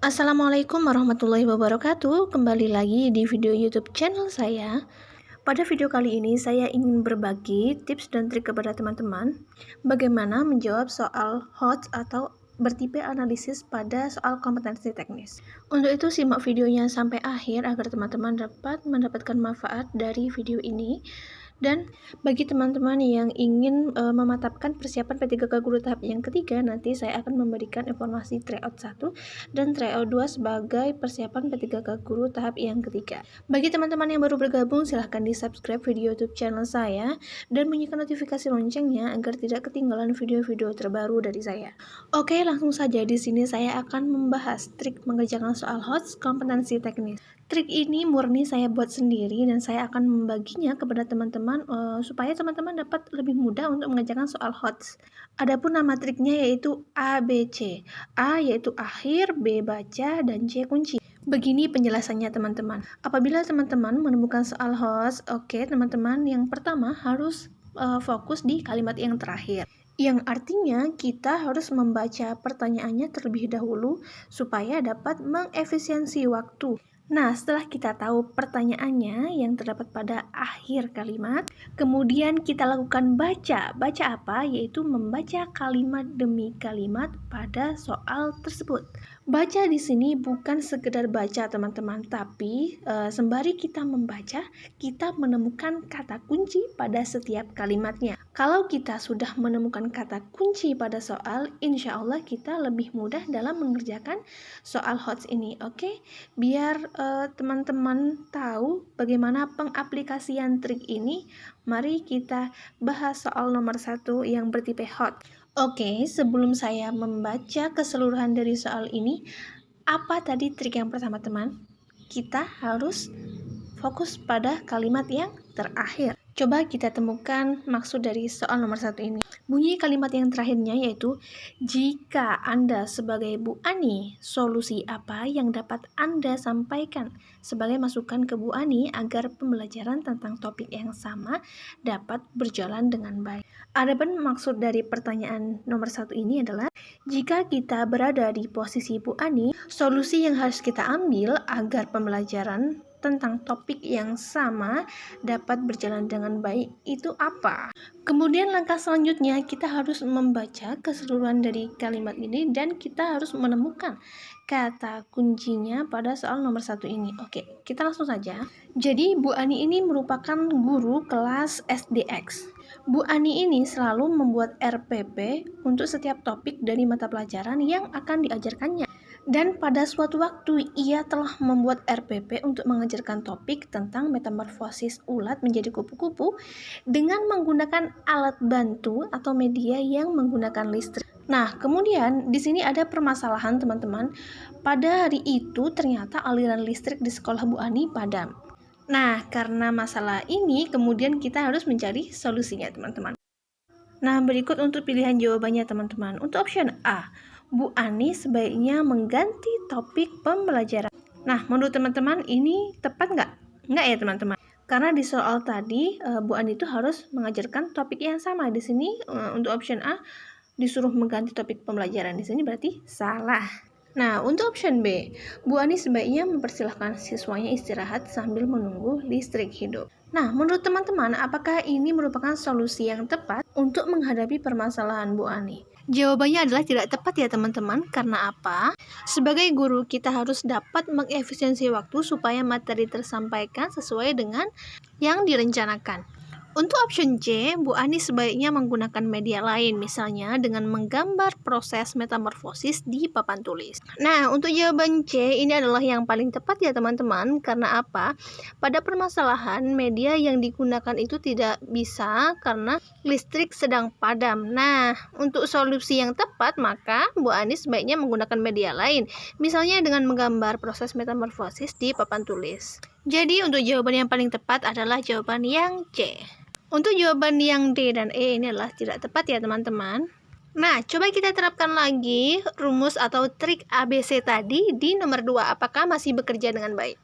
Assalamualaikum warahmatullahi wabarakatuh. Kembali lagi di video YouTube channel saya. Pada video kali ini saya ingin berbagi tips dan trik kepada teman-teman bagaimana menjawab soal HOTS atau bertipe analisis pada soal kompetensi teknis. Untuk itu simak videonya sampai akhir agar teman-teman dapat mendapatkan manfaat dari video ini. Dan bagi teman-teman yang ingin mematapkan persiapan P3K Guru tahap yang ketiga, nanti saya akan memberikan informasi tryout 1 dan tryout 2 sebagai persiapan P3K Guru tahap yang ketiga. Bagi teman-teman yang baru bergabung, silahkan di-subscribe video YouTube channel saya dan bunyikan notifikasi loncengnya agar tidak ketinggalan video-video terbaru dari saya. Oke, langsung saja di sini saya akan membahas trik mengerjakan soal HOTS kompetensi teknis. Trik ini murni saya buat sendiri dan saya akan membaginya kepada teman-teman supaya teman-teman dapat lebih mudah untuk mengerjakan soal HOTS. Adapun nama triknya yaitu ABC. A yaitu akhir, B baca, dan C kunci. Begini penjelasannya teman-teman. Apabila teman-teman menemukan soal HOTS, teman-teman yang pertama harus fokus di kalimat yang terakhir. Yang artinya kita harus membaca pertanyaannya terlebih dahulu supaya dapat mengefisiensi waktu. Nah, setelah kita tahu pertanyaannya yang terdapat pada akhir kalimat, kemudian kita lakukan baca. Baca apa? Yaitu membaca kalimat demi kalimat pada soal tersebut. Baca di sini bukan sekedar baca, teman-teman, tapi sembari kita membaca, kita menemukan kata kunci pada setiap kalimatnya. Kalau kita sudah menemukan kata kunci pada soal, insya Allah kita lebih mudah dalam mengerjakan soal HOTS ini, oke? Biar teman-teman tahu bagaimana pengaplikasian trik ini, mari kita bahas soal nomor 1 yang bertipe HOTS. Oke, sebelum saya membaca keseluruhan dari soal ini, apa tadi trik yang pertama, teman? Kita harus fokus pada kalimat yang terakhir. Coba kita temukan maksud dari soal nomor 1 ini. Bunyi kalimat yang terakhirnya yaitu, jika Anda sebagai Bu Ani, solusi apa yang dapat Anda sampaikan sebagai masukan ke Bu Ani agar pembelajaran tentang topik yang sama dapat berjalan dengan baik. Adapun maksud dari pertanyaan nomor 1 ini adalah, jika kita berada di posisi Bu Ani, solusi yang harus kita ambil agar pembelajaran tentang topik yang sama dapat berjalan dengan baik itu apa? Kemudian langkah selanjutnya kita harus membaca keseluruhan dari kalimat ini dan kita harus menemukan kata kuncinya pada soal nomor 1 ini. Oke, kita langsung saja. Jadi Bu Ani ini merupakan guru kelas SDX. Bu Ani ini selalu membuat RPP untuk setiap topik dari mata pelajaran yang akan diajarkannya. Dan pada suatu waktu ia telah membuat RPP untuk mengajarkan topik tentang metamorfosis ulat menjadi kupu-kupu dengan menggunakan alat bantu atau media yang menggunakan listrik. Nah, kemudian di sini ada permasalahan, teman-teman. Pada hari itu ternyata aliran listrik di sekolah Bu Ani padam. Nah, karena masalah ini kemudian kita harus mencari solusinya, teman-teman. Nah, berikut untuk pilihan jawabannya, teman-teman. Untuk option A, Bu Ani sebaiknya mengganti topik pembelajaran. Nah, menurut teman-teman ini tepat nggak? Nggak ya, teman-teman. Karena di soal tadi, Bu Ani itu harus mengajarkan topik yang sama. Di sini untuk option A, disuruh mengganti topik pembelajaran. Di sini berarti salah. Nah, untuk option B, Bu Ani sebaiknya mempersilahkan siswanya istirahat sambil menunggu listrik hidup. Nah, menurut teman-teman, apakah ini merupakan solusi yang tepat untuk menghadapi permasalahan Bu Ani? Jawabannya adalah tidak tepat ya, teman-teman. Karena apa? Sebagai guru, kita harus dapat mengefisiensi waktu supaya materi tersampaikan sesuai dengan yang direncanakan. Untuk option C, Bu Ani sebaiknya menggunakan media lain, misalnya dengan menggambar proses metamorfosis di papan tulis. Nah, untuk jawaban C, ini adalah yang paling tepat ya, teman-teman. Karena apa? Pada permasalahan, media yang digunakan itu tidak bisa karena listrik sedang padam. Nah, untuk solusi yang tepat, maka Bu Ani sebaiknya menggunakan media lain, misalnya dengan menggambar proses metamorfosis di papan tulis. Jadi, untuk jawaban yang paling tepat adalah jawaban yang C. Untuk jawaban yang D dan E ini adalah tidak tepat ya, teman-teman. Nah, coba kita terapkan lagi rumus atau trik ABC tadi di nomor 2. Apakah masih bekerja dengan baik?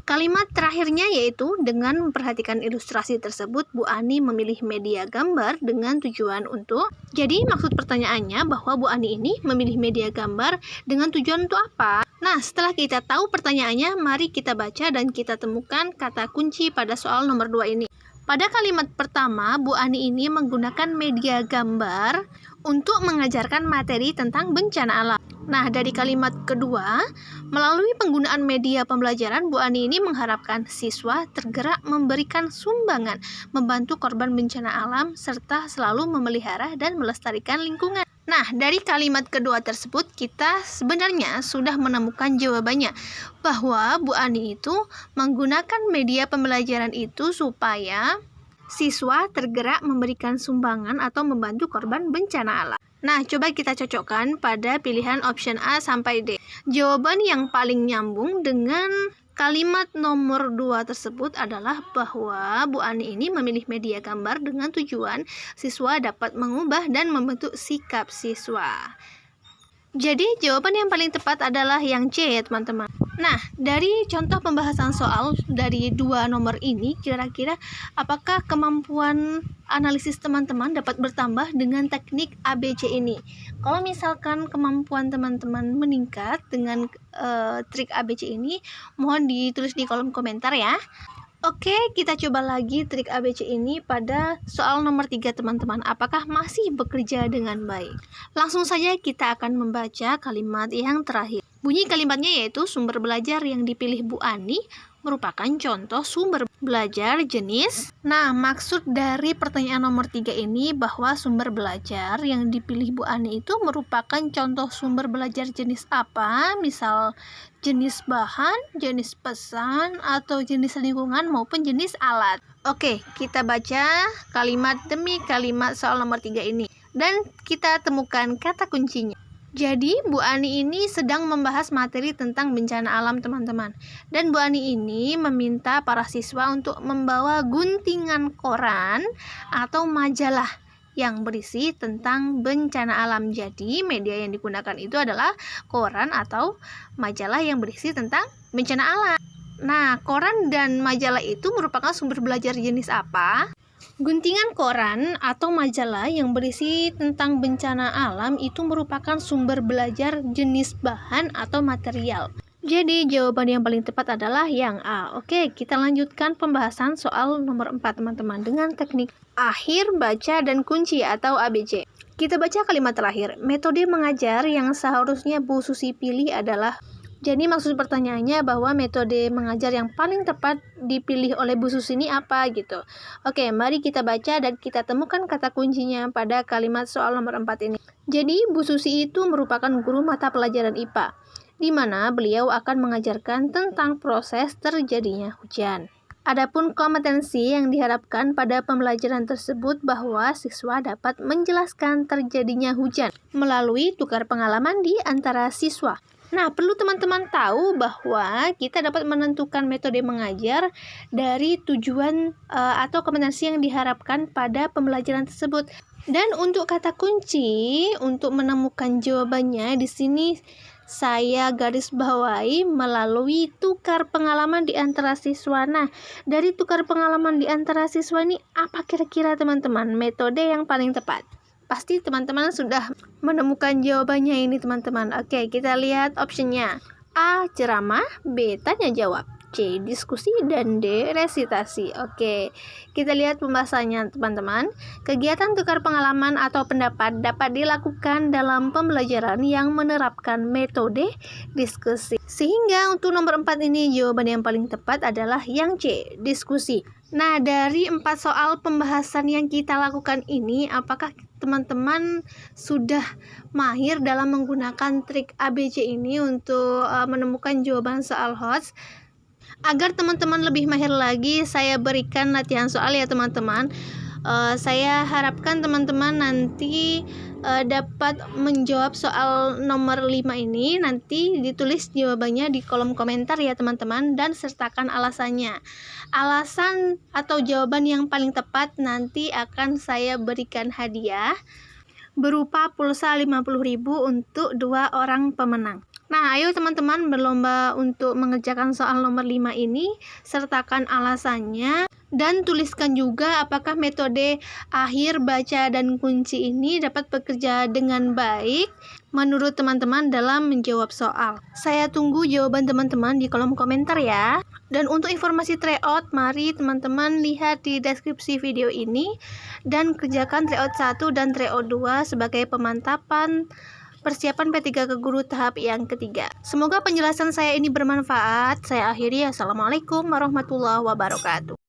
Kalimat terakhirnya yaitu, dengan memperhatikan ilustrasi tersebut, Bu Ani memilih media gambar dengan tujuan untuk. Jadi maksud pertanyaannya bahwa Bu Ani ini memilih media gambar dengan tujuan untuk apa? Nah, setelah kita tahu pertanyaannya, mari kita baca dan kita temukan kata kunci pada soal nomor 2 ini. Pada kalimat pertama, Bu Ani ini menggunakan media gambar untuk mengajarkan materi tentang bencana alam. Nah, dari kalimat kedua, melalui penggunaan media pembelajaran, Bu Ani ini mengharapkan siswa tergerak memberikan sumbangan, membantu korban bencana alam, serta selalu memelihara dan melestarikan lingkungan. Nah, dari kalimat kedua tersebut, kita sebenarnya sudah menemukan jawabannya, bahwa Bu Ani itu menggunakan media pembelajaran itu supaya siswa tergerak memberikan sumbangan atau membantu korban bencana alam. Nah, coba kita cocokkan pada pilihan option A sampai D. Jawaban yang paling nyambung dengan kalimat nomor 2 tersebut adalah bahwa Bu Ani ini memilih media gambar dengan tujuan siswa dapat mengubah dan membentuk sikap siswa. Jadi, jawaban yang paling tepat adalah yang C ya teman-teman. Nah, dari contoh pembahasan soal dari 2 nomor ini, kira-kira apakah kemampuan analisis teman-teman dapat bertambah dengan teknik ABC ini? Kalau misalkan kemampuan teman-teman meningkat dengan trik ABC ini, mohon ditulis di kolom komentar ya. Oke, kita coba lagi trik ABC ini pada soal nomor 3 teman-teman. Apakah masih bekerja dengan baik? Langsung saja kita akan membaca kalimat yang terakhir. Bunyi kalimatnya yaitu sumber belajar yang dipilih Bu Ani merupakan contoh sumber belajar jenis. Nah, maksud dari pertanyaan nomor 3 ini bahwa sumber belajar yang dipilih Bu Ani itu merupakan contoh sumber belajar jenis apa? Misal jenis bahan, jenis pesan, atau jenis lingkungan maupun jenis alat. Oke, kita baca kalimat demi kalimat soal nomor 3 ini dan kita temukan kata kuncinya. Jadi, Bu Ani ini sedang membahas materi tentang bencana alam, teman-teman. Dan Bu Ani ini meminta para siswa untuk membawa guntingan koran atau majalah yang berisi tentang bencana alam. Jadi, media yang digunakan itu adalah koran atau majalah yang berisi tentang bencana alam. Nah, koran dan majalah itu merupakan sumber belajar jenis apa? Guntingan koran atau majalah yang berisi tentang bencana alam itu merupakan sumber belajar jenis bahan atau material. Jadi jawaban yang paling tepat adalah yang A. Oke, kita lanjutkan pembahasan soal nomor 4 teman-teman dengan teknik akhir, baca, dan kunci atau ABC. Kita baca kalimat terakhir. Metode mengajar yang seharusnya Bu Susi pilih adalah. Jadi maksud pertanyaannya bahwa metode mengajar yang paling tepat dipilih oleh Bu Susi ini apa gitu. Oke, mari kita baca dan kita temukan kata kuncinya pada kalimat soal nomor 4 ini. Jadi Bu Susi itu merupakan guru mata pelajaran IPA, di mana beliau akan mengajarkan tentang proses terjadinya hujan. Adapun kompetensi yang diharapkan pada pembelajaran tersebut bahwa siswa dapat menjelaskan terjadinya hujan melalui tukar pengalaman di antara siswa. Nah, perlu teman-teman tahu bahwa kita dapat menentukan metode mengajar dari tujuan atau kompetensi yang diharapkan pada pembelajaran tersebut. Dan untuk kata kunci, untuk menemukan jawabannya di sini saya garis bawahi melalui tukar pengalaman di antara siswa. Nah, dari tukar pengalaman di antara siswa ini, apa kira-kira teman-teman metode yang paling tepat? Pasti teman-teman sudah menemukan jawabannya ini teman-teman. Oke, kita lihat optionnya. A. Ceramah, B. Tanya jawab, C. Diskusi, dan D. Resitasi. Oke, kita lihat pembahasannya teman-teman. Kegiatan tukar pengalaman atau pendapat dapat dilakukan dalam pembelajaran yang menerapkan metode diskusi. Sehingga untuk nomor 4 ini jawaban yang paling tepat adalah yang C. Diskusi. Nah, dari 4 soal pembahasan yang kita lakukan ini, apakah teman-teman sudah mahir dalam menggunakan trik ABC ini untuk menemukan jawaban soal HOTS? Agar teman-teman lebih mahir lagi, saya berikan latihan soal ya teman-teman. Saya harapkan teman-teman nanti dapat menjawab soal nomor 5 ini. Nanti ditulis jawabannya di kolom komentar ya teman-teman, dan sertakan alasannya. Alasan atau jawaban yang paling tepat nanti akan saya berikan hadiah berupa pulsa 50.000 untuk 2 orang pemenang. Nah, ayo teman-teman berlomba untuk mengerjakan soal nomor 5 ini, sertakan alasannya Dan tuliskan juga apakah metode akhir, baca, dan kunci ini dapat bekerja dengan baik menurut teman-teman dalam menjawab soal. Saya tunggu jawaban teman-teman di kolom komentar ya. Dan untuk informasi tryout, mari teman-teman lihat di deskripsi video ini dan kerjakan tryout 1 dan tryout 2 sebagai pemantapan persiapan P3 ke guru tahap yang ketiga. Semoga penjelasan saya ini bermanfaat. Saya akhiri. Assalamualaikum warahmatullahi wabarakatuh.